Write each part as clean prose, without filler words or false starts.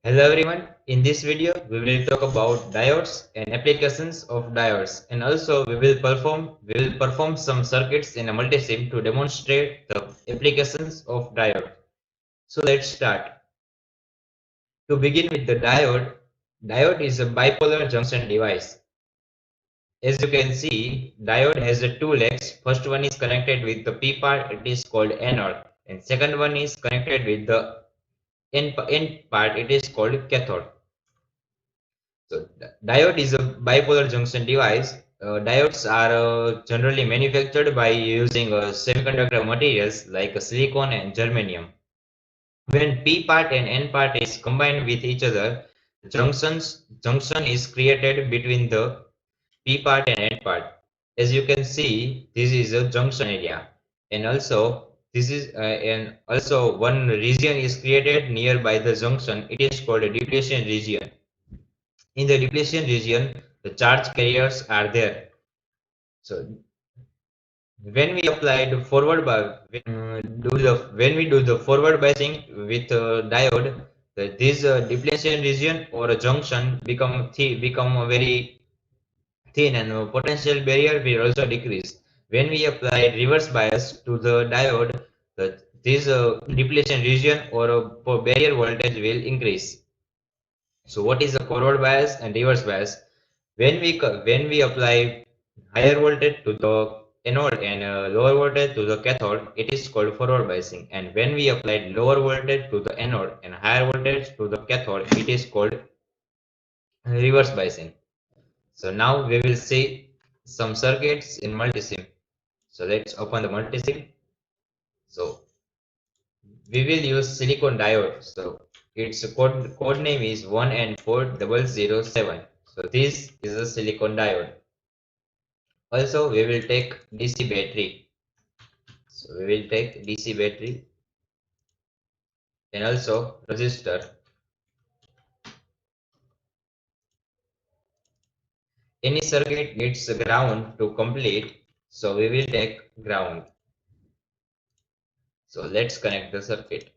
Hello everyone. In this video, we will talk about diodes and applications of diodes, and also we will perform some circuits in a multisim to demonstrate the applications of diode. So let's start. To begin with the diode is a bipolar junction device. As you can see, diode has two legs. First one is connected with the P part, it is called anode, and second one is connected with the N part, it is called cathode. So diode is a bipolar junction device. Diodes are generally manufactured by using semiconductor materials like silicon and germanium. When P part and N part is combined with each other, junction is created between the P part and N part. As you can see, this is a junction area, and also one region is created nearby the junction. It is called a depletion region. In the depletion region, the charge carriers are there. So when we apply the when we do the forward biasing with diode, this depletion region or a junction become a very thin, and potential barrier will also decrease. When we apply reverse bias to the diode, this depletion region or barrier voltage will increase. So what is a forward bias and reverse bias? When we apply higher voltage to the anode and lower voltage to the cathode, it is called forward biasing. And when we apply lower voltage to the anode and higher voltage to the cathode, it is called reverse biasing. So now we will see some circuits in multisim. So let's open the multisim. So we will use silicon diode. So its code name is 1N4007. So this is a silicon diode. Also, we will take DC battery. So we will take DC battery and also resistor. Any circuit needs ground to complete. So we will take ground. So let's connect the circuit.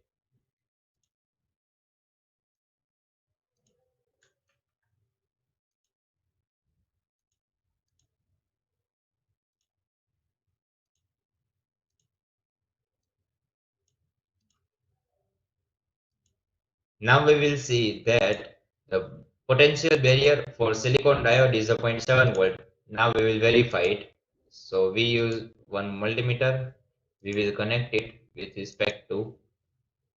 Now we will see that the potential barrier for silicon diode is a 0.7 volt. Now we will verify it. So we use one multimeter. We will connect it with respect to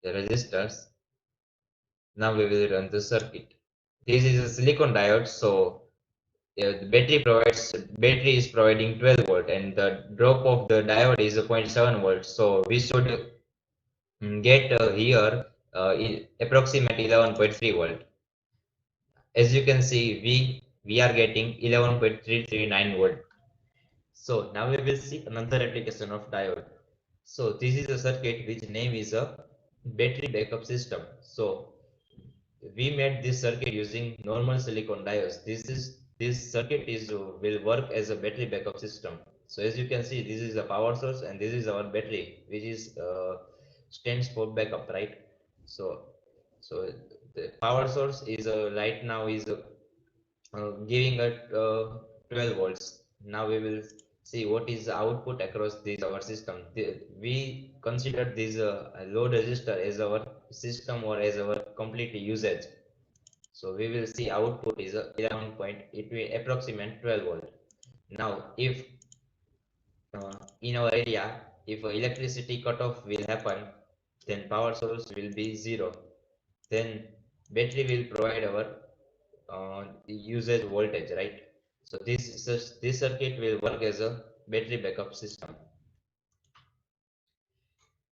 the resistors. Now we will run the circuit. This is a silicon diode, so the battery is providing 12 volt, and the drop of the diode is a 0.7 volt. So we should get here approximate 11.3 volt. As you can see, we are getting 11.339 volt. So now we will see another application of diode. So this is a circuit which name is a battery backup system. So we made this circuit using normal silicon diodes. This circuit is will work as a battery backup system. So as you can see, this is the power source and this is our battery, which is stands for backup, right? So so the power source is right now is giving at 12 volts. Now we will see what is the output across this our system. We consider this load resistor as our system or as our complete usage. So we will see output is 11 point, it will approximate 12 volt. Now if in our area, if electricity cutoff will happen, then power source will be zero. Then battery will provide our usage voltage, right? So this circuit will work as a battery backup system.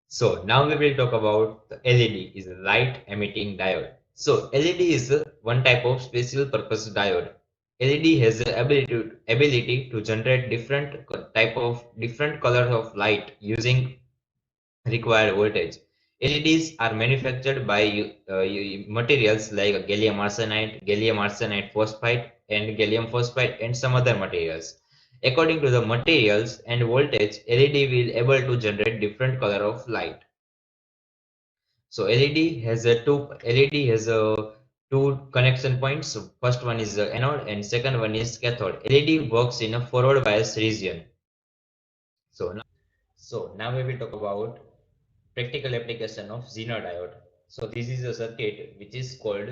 So now we will talk about the LED, is a light emitting diode. So LED is one type of special purpose diode. LED has the ability to generate different colors of light using required voltage. LEDs are manufactured by materials like gallium arsenide phosphide, and gallium phosphide, and some other materials. According to the materials and voltage, LED will able to generate different color of light. So LED has a two connection points. So first one is the anode and second one is cathode. LED works in a forward bias region. So now we will talk about practical application of Zener diode. So this is a circuit which is called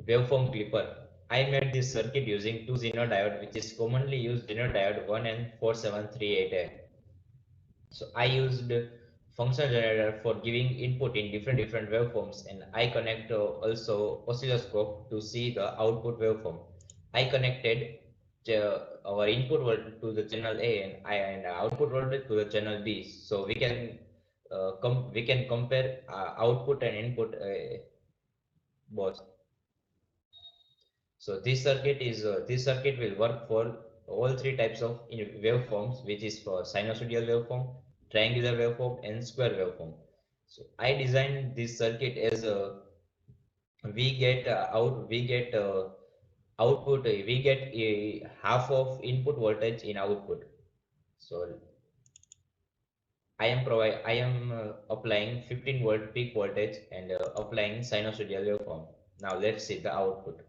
waveform clipper. I made this circuit using two Zener diode, which is commonly used Zener diode 1 and 4738A. So I used function generator for giving input in different waveforms, and I connect also oscilloscope to see the output waveform. I connected our input voltage to the channel A and output voltage to the channel B, so we can compare output and input both. So this circuit will work for all three types of waveforms, which is for sinusoidal waveform, triangular waveform, and square waveform. So I designed this circuit as a we get output we get a half of input voltage in output. So I am applying 15 volt peak voltage and applying sinusoidal waveform. Now let's see the output.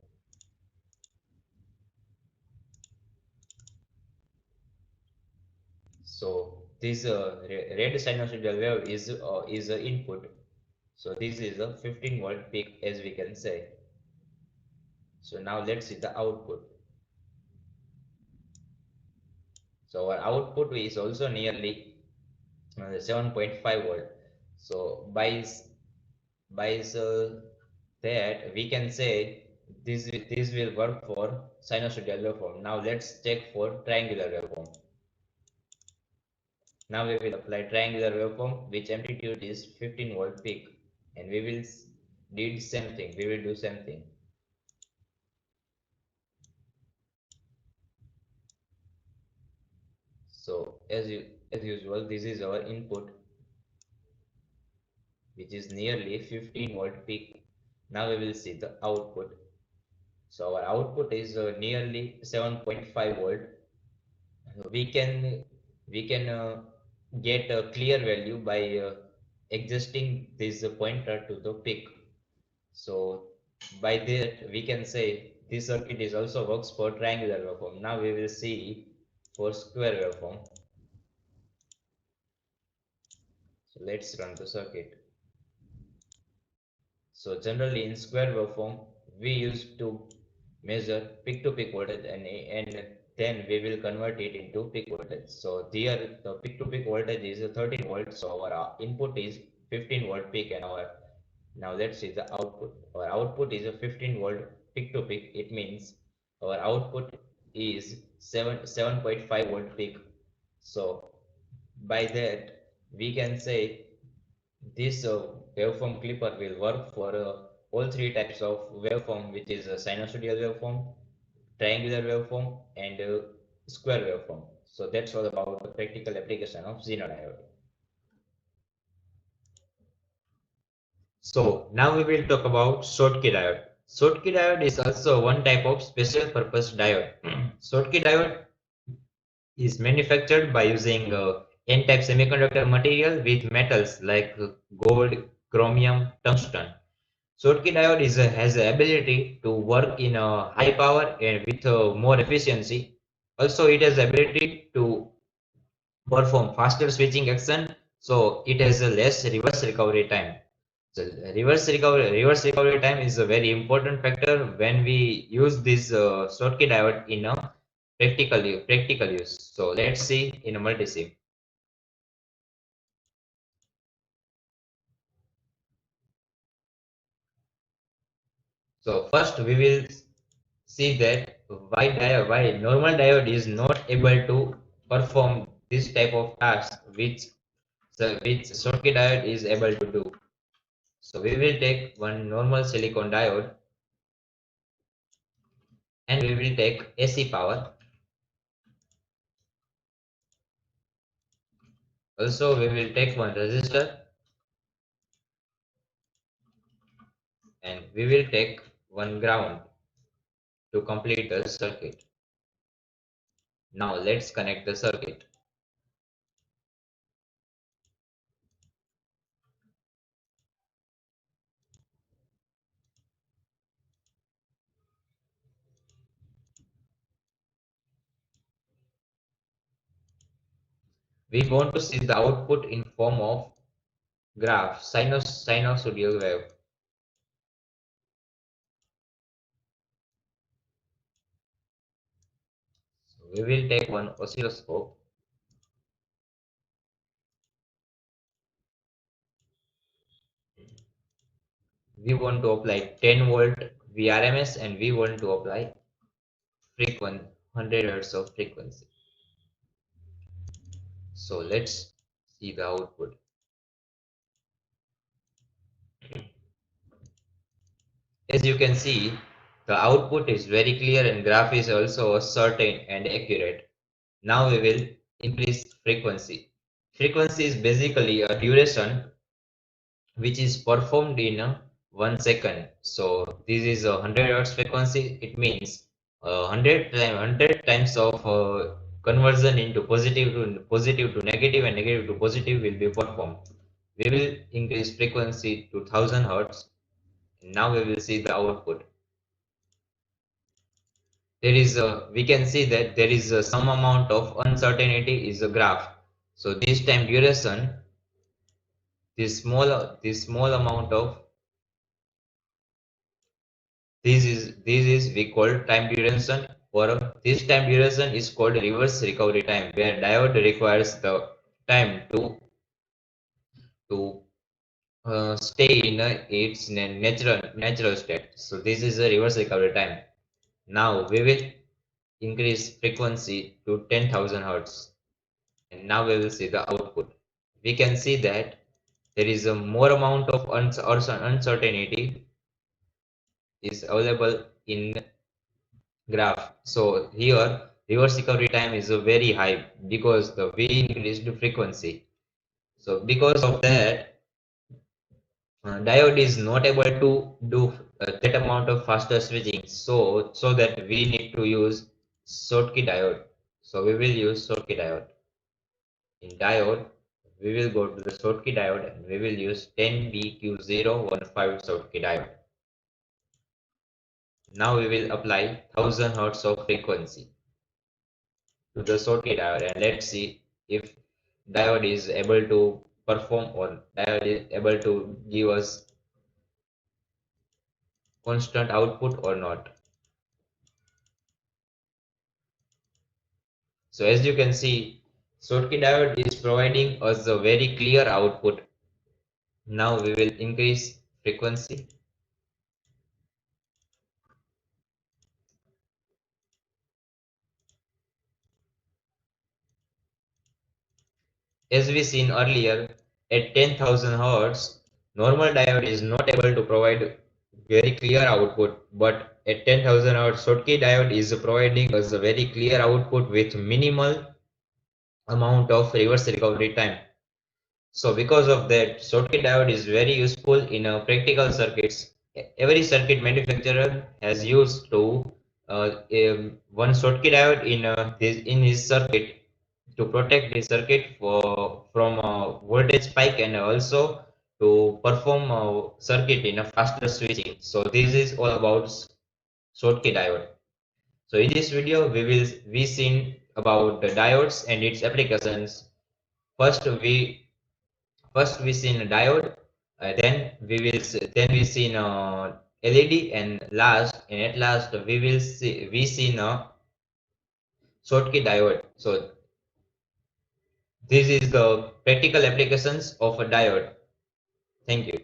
So this red sinusoidal wave is a input. So this is a 15-volt peak, as we can say. So now let's see the output. So our output is also nearly 7.5 volt. So by that we can say this will work for sinusoidal waveform. Now let's check for triangular waveform. Now we will apply triangular waveform, which amplitude is 15-volt peak, and we will did same thing. We will do same thing. So as usual, this is our input, which is nearly 15-volt peak. Now we will see the output. So our output is nearly 7.5 volt. We can get a clear value by adjusting this pointer to the peak. So by that we can say this circuit is also works for triangular waveform. Now we will see for square waveform. So let's run the circuit. So generally in square waveform we used to measure peak to peak voltage, and then we will convert it into peak voltage. So here the peak to peak voltage is 13 volts. So our input is 15-volt peak, and our now let's see the output. Our output is a 15-volt peak to peak. It means our output is 7.5 volt peak. So by that we can say this waveform clipper will work for all three types of waveform, which is a sinusoidal waveform, triangular waveform, and square waveform. So that's all about the practical application of Zener diode. So now we will talk about Schottky diode. Schottky diode is also one type of special purpose diode. Schottky diode is manufactured by using N-type semiconductor material with metals like gold, chromium, tungsten. Schottky diode has the ability to work in a high power and with more efficiency. Also, it has the ability to perform faster switching action, so it has a less reverse recovery time. So reverse recovery time is a very important factor when we use this Schottky diode in a practical use. So let's see in a multisim. So first we will see that why normal diode is not able to perform this type of task which Schottky diode is able to do. So we will take one normal silicon diode and we will take AC power. Also we will take one resistor and we will take one ground to complete the circuit. Now let's connect the circuit. We want to see the output in form of graph, sinusoidal wave. So we will take one oscilloscope. We want to apply 10-volt VRMS and we want to apply frequency 100 Hz of frequency. So let's see the output. As you can see, the output is very clear and graph is also certain and accurate. Now we will increase frequency. Frequency is basically a duration which is performed in 1 second. So this is a 100 hertz frequency. It means 100 times of conversion into positive to negative and negative to positive will be performed. We will increase frequency to 1000 hertz. Now we will see the output. There is a, we can see that there is some amount of uncertainty is a graph. So this time duration, this small amount of this is we call time duration, or this time duration is called reverse recovery time, where diode requires the time to stay in its natural state. So this is a reverse recovery time. Now we will increase frequency to 10,000 hertz, and now we will see the output. We can see that there is a more amount of uncertainty is available in graph. So here reverse recovery time is a very high because the we increased the frequency. So because of that, diode is not able to do that amount of faster switching. So that we need to use Schottky diode. So we will use Schottky diode. In diode, we will go to the Schottky diode and we will use 10BQ015 Schottky diode. Now we will apply 1000 hertz of frequency to the Schottky diode, and let's see if diode is able to perform or diode is able to give us constant output or not. So as you can see, Schottky diode is providing us a very clear output. Now we will increase frequency. As we seen earlier, at 10,000 Hz, normal diode is not able to provide very clear output, but at 10,000 Hz, Schottky diode is providing us a very clear output with minimal amount of reverse recovery time. So because of that, Schottky diode is very useful in practical circuits. Every circuit manufacturer has used to one Schottky diode in his circuit to protect the circuit from voltage spike and also to perform circuit in a faster switching. So this is all about Schottky diode. So in this video, we seen about the diodes and its applications. First, we seen a diode, then we seen a LED, and at last we seen a Schottky diode. So this is the practical applications of a diode. Thank you.